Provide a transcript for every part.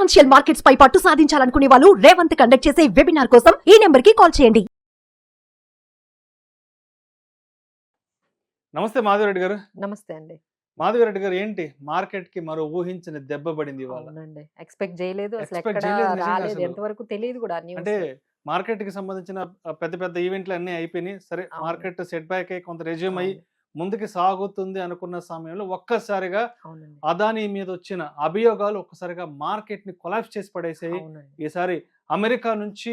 Financial markets పై పట్టు సాధించాలనుకునే వాళ్ళు Revanth conduct చేసే వెబినార్ కోసం ఈ నెంబర్ కి కాల్ చేయండి. నమస్తే మాధవరెడ్డి గారు. నమస్తే అండి. మాధవరెడ్డి గారు, ఏంటి మార్కెట్ కి మరో ఊహించిన దెబ్బ పడింది ఇవాళ? అవునండి, ఎక్స్పెక్ట్ చేయలేదు అసలు, Expect ఎక్కడ చేయలేదు నిజంగా రాలేదు, అసలు. ఎంతవరకు తెలియదు కూడా న్యూస్. అంటే మార్కెట్ కి సంబంధించిన పెద్ద పెద్ద ఈవెంట్లు అన్ని అయిపోయినాయి. సరే, అవును. మార్కెట్ సెట్ బ్యాక్ అయ్యి కొంత రెజ్యూమ్ అయ్యి అవును. ముందుకు సాగుతుంది అనుకున్న సమయంలో ఒక్కసారిగా అవునండి. అదానీ మీద వచ్చిన అభియోగాలు ఒక్కసారిగా మార్కెట్ ని కొలాప్స్ చేసి పడేసాయి. అవునండి. ఈసారి అమెరికా నుంచి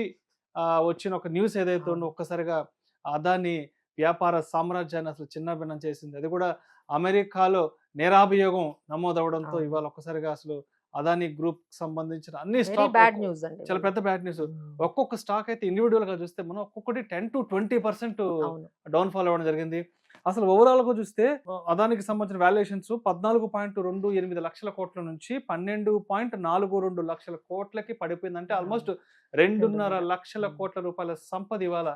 వచ్చిన ఒక న్యూస్ ఏదైతే ఉందో అవును. ఒక్కసారిగా అదానీ వ్యాపార సామ్రాజ్యాన్ని అసలు చిన్నభిన్నం చేసింది. అది కూడా అమెరికాలో నేరాభియోగం నమోదవడంతో అవును. ఇవాళ ఒక్కసారిగా అసలు అదానీ గ్రూప్ సంబంధించిన అన్ని వెరీ స్టాక్ బ్యాడ్ న్యూస్ అండి. చాలా పెద్ద బ్యాడ్ న్యూస్. ఒక్కొక్క స్టాక్ అయితే ఇండివిజువల్ గా చూస్తే మనం ఒక్కొక్కటి 10 to 20% అవును. డౌన్ ఫాల్ అవ్వడం జరిగింది. అసలు ఓవరాల్ గా చూస్తే అదానికి సంబంధించిన వాల్యుయేషన్స్ 14.28 లక్షల కోట్ల నుంచి 12.42 లక్షల కోట్లకి పడిపోయిందంటే ఆల్మోస్ట్ 2.5 లక్షల కోట్ల రూపాయల సంపద ఇవాళ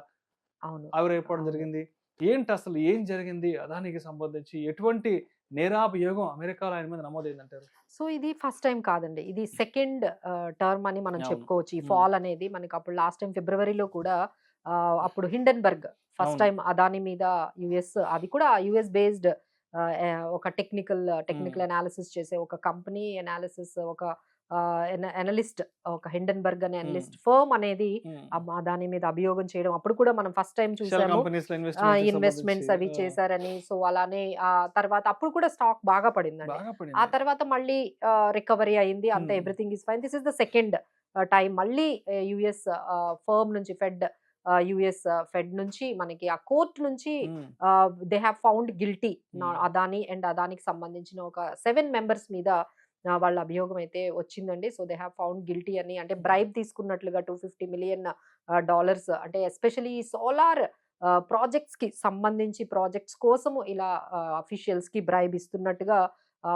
అవును. ఆవిరైపోవడం అవును. జరిగింది. ఏంటి అసలు ఏం జరిగింది అదానికి సంబంధించి? ఎటువంటి నేరాభియోగం అమెరికాలో ఆయన మీద నమోదైందంటారు? సో ఇది ఫస్ట్ టైం కాదండి, ఇది సెకండ్ టర్మ్ అని మనం అవును. చెప్పుకోవచ్చు. ఈ ఫాల్ అనేది మనకి అప్పుడు లాస్ట్ టైం ఫిబ్రవరిలో కూడా అప్పుడు హిండెన్బర్గ్ ఫస్ట్ అవును. టైం అదాని మీద యుఎస్, అది కూడా యుఎస్ బేస్డ్ ఒక టెక్నికల్ అనాలిసిస్ చేసే ఒక కంపెనీ అనాలిసిస్, ఒక అనలిస్ట్, ఒక హిండెన్బర్గ్ అనే అనలిస్ట్ ఫర్మ్ అనేది దాని మీద అభియోగం చేయడం, అప్పుడు కూడా మనం ఫస్ట్ టైం చూసాము ఇన్వెస్ట్మెంట్స్ అవి చేశారని. సో అలానే ఆ తర్వాత అప్పుడు కూడా స్టాక్ బాగా పడిందండి. ఆ తర్వాత మళ్ళీ రికవరీ అయింది, అంత everything is fine. This is the second time మళ్ళీ యుఎస్ ఫర్మ్ నుంచి యుఎస్ ఫెడ్ నుంచి మనకి ఆ కోర్ట్ నుంచి they have found guilty Adani and అదానికి సంబంధించిన ఒక 7 మెంబర్స్ మీద వాళ్ళ అభియోగం అయితే వచ్చిందండి. So they have found guilty అని, అంటే బ్రైబ్ తీసుకున్నట్లుగా $250 మిలియన్ అంటే ఎస్పెషలీ సోలార్ ప్రాజెక్ట్స్ కి సంబంధించి ప్రాజెక్ట్స్ కోసము ఇలా అఫీషియల్స్ కి బ్రైబ్ ఇస్తున్నట్టుగా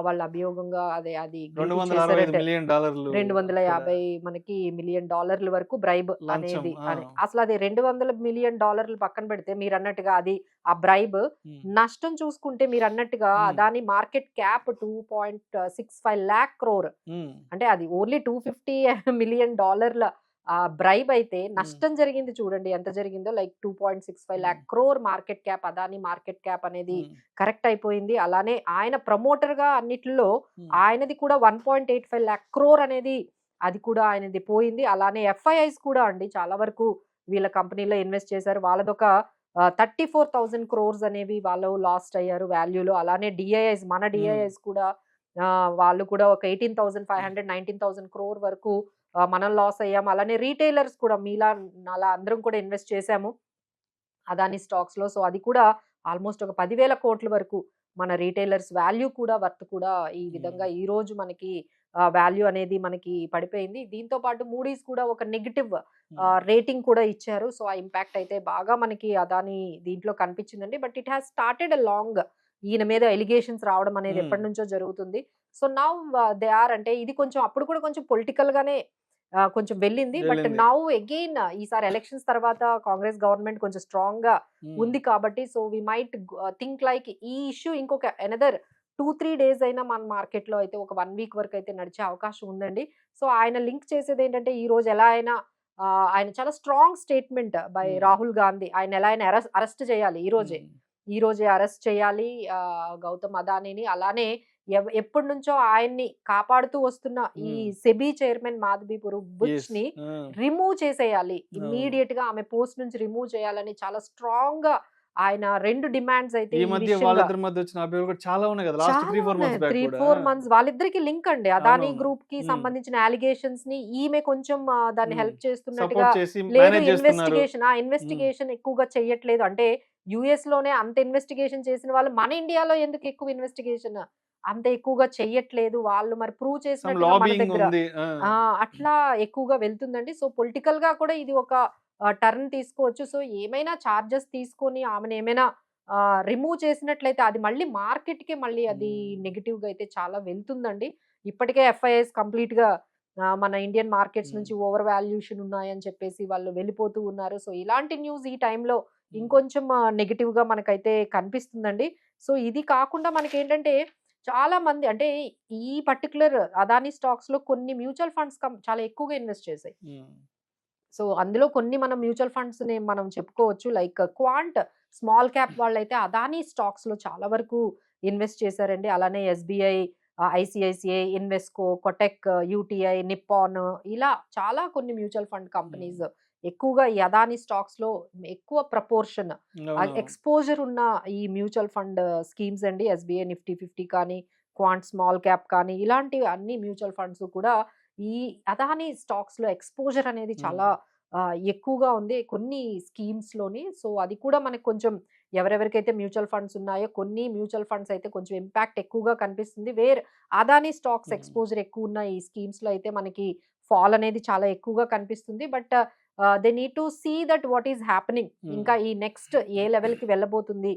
వాళ్ళ అభియోగంగా అది $250 మిలియన్ వరకు బ్రైబ్ అనేది. అసలు అది $200 మిలియన్ పక్కన పెడితే మీరు అన్నట్టుగా అది ఆ బ్రైబ్ నష్టం చూసుకుంటే మీరు అన్నట్టుగా దాని మార్కెట్ క్యాప్ 2.65 lakh crore, అంటే అది ఓన్లీ $250 మిలియన్ బ్రైబ్ అయితే నష్టం జరిగింది చూడండి ఎంత జరిగిందో, like 2.65 lakh crore market cap. Adani market cap అనేది కరెక్ట్ అయిపోయింది. అలానే ఆయన ప్రమోటర్ గా అన్నిట్లో ఆయనది కూడా 1.85 lakh crore అనేది అది కూడా ఆయనది పోయింది. అలానే ఎఫ్ఐఐస్ కూడా అండి చాలా వరకు వీళ్ళ కంపెనీలో ఇన్వెస్ట్ చేశారు, వాళ్ళదొక 34,000 crores అనేవి వాళ్ళు లాస్ట్ అయ్యారు వాల్యూలో. అలానే డిఐఐస్, మన డిఐఐస్ కూడా వాళ్ళు కూడా ఒక 18,500 19,000 crore వరకు మనం లాస్ అయ్యాము. అలానే రీటైలర్స్ కూడా మీలా అలా అందరం కూడా ఇన్వెస్ట్ చేశాము అదాని స్టాక్స్ లో. సో అది కూడా ఆల్మోస్ట్ ఒక 10,000 కోట్ల వరకు మన రీటైలర్స్ వాల్యూ కూడా వర్త్ కూడా ఈ విధంగా ఈ రోజు మనకి వాల్యూ అనేది మనకి పడిపోయింది. దీంతో పాటు మూడీస్ కూడా ఒక నెగిటివ్ రేటింగ్ కూడా ఇచ్చారు. సో ఆ ఇంపాక్ట్ అయితే బాగా మనకి అదాని దీంట్లో కనిపించిందండి. But it has started a long, ఈయన మీద ఎలిగేషన్స్ రావడం అనేది ఎప్పటి నుంచో జరుగుతుంది. సో నౌ దే ఆర్, అంటే ఇది కొంచెం అప్పుడు కూడా కొంచెం పొలిటికల్ గానే కొంచెం వెళ్ళింది. బట్ నౌ అగైన్ ఈసారి ఎలక్షన్స్ తర్వాత కాంగ్రెస్ గవర్నమెంట్ కొంచెం స్ట్రాంగ్ గా ఉంది కాబట్టి, so we might think like ఈ ఇష్యూ ఇంకొక ఎనదర్ 2-3 days అయినా మన మార్కెట్ లో అయితే ఒక 1 week వరకు అయితే నడిచే అవకాశం ఉందండి. సో ఆయన లింక్ చేసేది ఏంటంటే ఈ రోజు ఎలా అయినా ఆయన చాలా strong statement by Rahul Gandhi, ఆయన ఎలా అయినా అరెస్ట్ చేయాలి ఈ రోజే అరెస్ట్ చేయాలి గౌతమ్ అదానీని. అలానే ఎప్పటి నుంచో ఆయన్ని కాపాడుతూ వస్తున్న ఈ సెబీ చైర్మన్ మాధవీపురు బుచ్ ని రిమూవ్ చేసేయాలి, ఇమ్మీడియట్ గా ఆమె పోస్ట్ నుంచి రిమూవ్ చేయాలని చాలా స్ట్రాంగ్ గా ఆయన 2 డిమాండ్స్ అయితే ఈ మధ్య వాళ్ళిద్దరి మధ్య వచ్చిన అభియోగాలు కూడా చాలా ఉన్నాయి కదా, లాస్ట్ 3-4 months వాళ్ళిద్దరికి లింక్ అండి. అదానీ గ్రూప్ కి సంబంధించిన అలిగేషన్స్ ని ఈమె కొంచెం దాన్ని హెల్ప్ చేస్తున్నట్టుగా లేదు. ఇన్వెస్టిగేషన్ ఎక్కువగా చెయ్యట్లేదు, అంటే యుఎస్ లోనే అంత ఇన్వెస్టిగేషన్ చేసిన వాళ్ళు మన ఇండియాలో ఎందుకు ఎక్కువ ఇన్వెస్టిగేషన్ అంత ఎక్కువగా చెయ్యట్లేదు, వాళ్ళు మరి ప్రూవ్ చేసినట్టుగా మన దగ్గర అట్లా ఎక్కువగా వెళ్తుందండి. సో పొలిటికల్ గా కూడా ఇది ఒక టర్న్ తీసుకోవచ్చు. సో ఏమైనా చార్జెస్ తీసుకొని ఆమెను ఏమైనా రిమూవ్ చేసినట్లయితే అది మళ్ళీ మార్కెట్ కి మళ్ళీ అది నెగిటివ్ గా అయితే చాలా వెళ్తుందండి. ఇప్పటికే ఎఫ్ఐఎస్ కంప్లీట్ గా మన ఇండియన్ మార్కెట్స్ నుంచి ఓవర్ వాల్యూషన్ ఉన్నాయని చెప్పేసి వాళ్ళు వెళ్ళిపోతూ ఉన్నారు. సో ఇలాంటి న్యూస్ ఈ టైంలో ఇంకొంచెం నెగిటివ్ గా మనకైతే కనిపిస్తుందండి. సో ఇది కాకుండా మనకి ఏంటంటే చాలా మంది అంటే ఈ పర్టిక్యులర్ అదానీ స్టాక్స్ లో కొన్ని మ్యూచువల్ ఫండ్స్ చాలా ఎక్కువగా ఇన్వెస్ట్ చేశాయి. సో అందులో కొన్ని మనం మ్యూచువల్ ఫండ్స్ ని మనం చెప్పుకోవచ్చు. లైక్ క్వాంట్ స్మాల్ క్యాప్ వాళ్ళైతే అదానీ స్టాక్స్ లో చాలా వరకు ఇన్వెస్ట్ చేశారండి. అలానే SBI, ICICI, Invesco, Kotak, UTI, Nippon, ఇలా చాలా కొన్ని మ్యూచువల్ ఫండ్ కంపెనీస్ ఎక్కువగా ఈ అదానీ స్టాక్స్ లో ఎక్కువ ప్రపోర్షన్ ఎక్స్పోజర్ ఉన్న ఈ మ్యూచువల్ ఫండ్ స్కీమ్స్ అండి. ఎస్బీఐ నిఫ్టీ 50 కానీ, క్వాంట్ స్మాల్ క్యాప్ కానీ, ఇలాంటి అన్ని మ్యూచువల్ ఫండ్స్ కూడా ఈ అదానీ స్టాక్స్ లో ఎక్స్పోజర్ అనేది చాలా ఎక్కువగా ఉంది కొన్ని స్కీమ్స్ లోని. సో అది కూడా మనకు కొంచెం ఎవరెవరికైతే మ్యూచువల్ ఫండ్స్ ఉన్నాయో కొన్ని మ్యూచువల్ ఫండ్స్ అయితే కొంచెం ఇంపాక్ట్ ఎక్కువగా కనిపిస్తుంది. అదానీ స్టాక్స్ ఎక్స్పోజర్ ఎక్కువ ఉన్న ఈ స్కీమ్స్ లో అయితే మనకి ఫాల్ అనేది చాలా ఎక్కువగా కనిపిస్తుంది. But they need to see that what is happening. ఇంకా ఈ నెక్స్ట్ ఏ లెవెల్ కి వెళ్ళబోతుంది,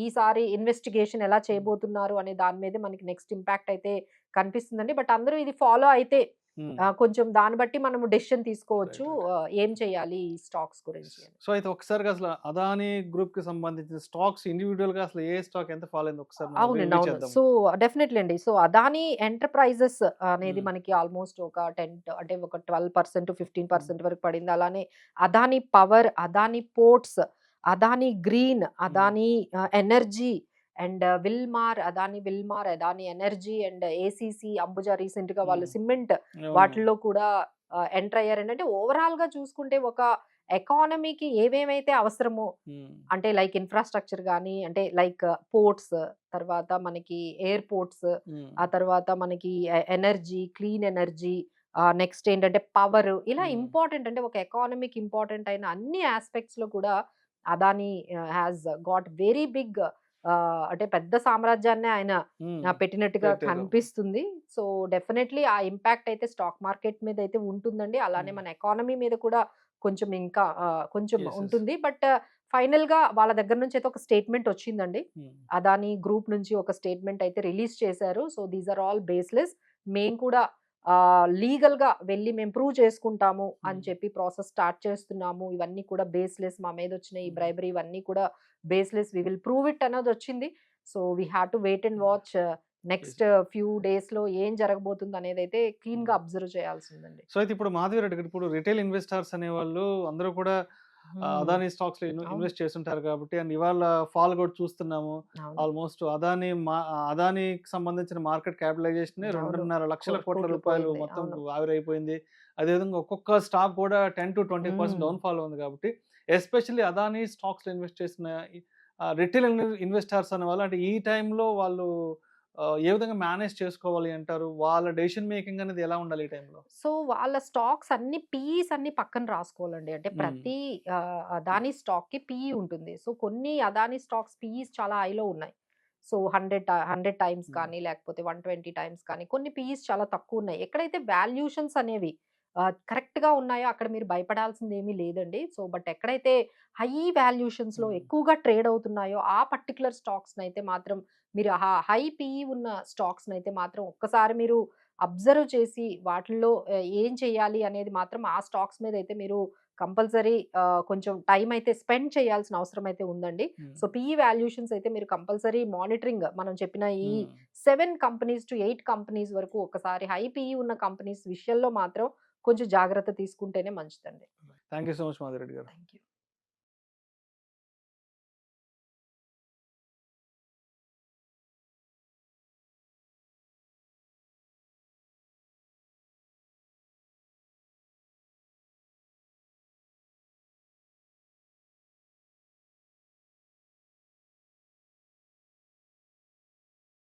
ఈసారి ఇన్వెస్టిగేషన్ ఎలా చేయబోతున్నారు అనే దాని మీద మనకి నెక్స్ట్ ఇంపాక్ట్ అయితే కనిపిస్తుందండి. బట్ అందరూ ఇది ఫాలో అయితే కొంచెం దాన్ని బట్టి మనము డెసిషన్ తీసుకోవచ్చు ఏం చేయాలి ఈ స్టాక్స్ గురించి. సో అయితే ఒకసారి అసలు అదానీ గ్రూప్ కి సంబంధించిన స్టాక్స్ ఇండివిజువల్ గా అసలు ఏ స్టాక్ ఎంత ఫాల్ అయింది ఒకసారి అవునండి, అవును. సో డెఫినెట్లీ అండి. సో అదానీ ఎంటర్ప్రైజెస్ అనేది మనకి ఆల్మోస్ట్ ఒక 10 అంటే ఒక 12% 15% వరకు పడింది. అలానే Adani power, Adani ports, Adani green, Adani energy and Adani energy and ACC, Ambuja recent గా వాళ్ళు సిమెంట్ వాటిల్లో కూడా ఎంటర్ అయ్యారండి. అంటే ఓవరాల్ గా చూసుకుంటే ఒక ఎకానమీకి ఏవేమైతే అవసరమో అంటే లైక్ ఇన్ఫ్రాస్ట్రక్చర్ కానీ, అంటే లైక్ పోర్ట్స్, తర్వాత మనకి ఎయిర్పోర్ట్స్, ఆ తర్వాత మనకి ఎనర్జీ, క్లీన్ ఎనర్జీ, నెక్స్ట్ ఏంటంటే పవర్, ఇలా ఇంపార్టెంట్ అంటే ఒక ఎకానమీకి ఇంపార్టెంట్ అయిన అన్ని ఆస్పెక్ట్స్ లో కూడా Adani has got very big అంటే పెద్ద సామ్రాజ్యాన్ని ఆయన పెట్టినట్టుగా కనిపిస్తుంది. సో డెఫినెట్లీ ఆ ఇంపాక్ట్ అయితే స్టాక్ మార్కెట్ మీద అయితే ఉంటుందండి. అలానే మన ఎకానమీ మీద కూడా కొంచెం ఇంకా కొంచెం ఉంటుంది. బట్ ఫైనల్ గా వాళ్ళ దగ్గర నుంచి అయితే ఒక స్టేట్మెంట్ వచ్చిందండి. అదానీ గ్రూప్ నుంచి ఒక స్టేట్మెంట్ అయితే రిలీజ్ చేశారు. So these are all baseless. మేము కూడా లీగల్ గా వెళ్ళి మేము ప్రూవ్ చేసుకుంటాము అని చెప్పి ప్రాసెస్ స్టార్ట్ చేస్తున్నాము. ఇవన్నీ కూడా బేస్లెస్. మా మీద వచ్చిన ఈ బ్రైబరీ ఇవన్నీ కూడా baseless. We will prove it అనేది వచ్చింది. So we have to wait and watch next few days లో ఏం జరగబోతుంది అనేది అయితే క్లీన్ గా అబ్జర్వ్ చేయాల్సిందండి. సో అయితే ఇప్పుడు మాధవి రెడ్డి గారు, ఇప్పుడు రిటైల్ ఇన్వెస్టర్స్ అనే వాళ్ళు అందరూ కూడా అదానీ స్టాక్స్ లో ఇన్వెస్ట్ చేస్తుంటారు కాబట్టి, అండ్ ఇవాళ ఫాల్ కూడా చూస్తున్నాము. ఆల్మోస్ట్ అదానీకి సంబంధించిన మార్కెట్ క్యాపిటలైజేషన్ 2.5 లక్షల కోట్ల రూపాయలు మొత్తం ఆవిరైపోయింది. అదేవిధంగా ఒక్కొక్క స్టాక్ కూడా 10 to 20% డౌన్ ఫాల్ ఉంది. కాబట్టి ఎస్పెషల్లీ అదానీ స్టాక్స్ లో ఇన్వెస్ట్ చేసిన రిటైల్ ఇన్వెస్టర్స్ అనే వాళ్ళు అంటే ఈ టైంలో వాళ్ళు ఏ విధంగా మేనేజ్ చేసుకోవాలి అంటారు? వాళ్ళ డెసిషన్ మేకింగ్ అనేది ఎలా ఉండాలి ఈ టైంలో? సో వాళ్ళ స్టాక్స్ అన్ని పీఈస్ అన్ని పక్కన రాసుకోవాలండి. అంటే ప్రతి అదానీ స్టాక్ కి పీఈ ఉంటుంది. సో కొన్ని అదానీ స్టాక్స్ పీఈస్ చాలా హైలో ఉన్నాయి. సో 100 టైమ్స్ కానీ, లేకపోతే 120 టైమ్స్ కానీ, కొన్ని పీఈస్ చాలా తక్కువ ఉన్నాయి. ఎక్కడైతే వాల్యూషన్స్ అనేవి కరెక్ట్ గా ఉన్నాయో అక్కడ మీరు భయపడాల్సింది ఏమీ లేదండి. సో బట్ ఎక్కడైతే హై వాల్యూషన్స్ లో ఎక్కువగా ట్రేడ్ అవుతున్నాయో ఆ పర్టికులర్ స్టాక్స్ అయితే మాత్రం మీరు హై పీఈ ఉన్న స్టాక్స్ అయితే మాత్రం ఒక్కసారి మీరు అబ్జర్వ్ చేసి వాటిల్లో ఏం చేయాలి అనేది మాత్రం ఆ స్టాక్స్ మీద అయితే మీరు కంపల్సరీ కొంచెం టైం అయితే స్పెండ్ చేయాల్సిన అవసరం అయితే ఉందండి. సో పీఈ వాల్యూషన్స్ అయితే మీరు కంపల్సరీ మానిటరింగ్, మనం చెప్పిన ఈ 7 కంపెనీస్ to 8 కంపెనీస్ వరకు ఒకసారి హై పీఈ ఉన్న కంపెనీస్ విషయంలో మాత్రం కొంచెం జాగ్రత్త తీసుకుంటేనే మంచిదండి. Thank you so much Madhavi Reddy గారు. Thank you.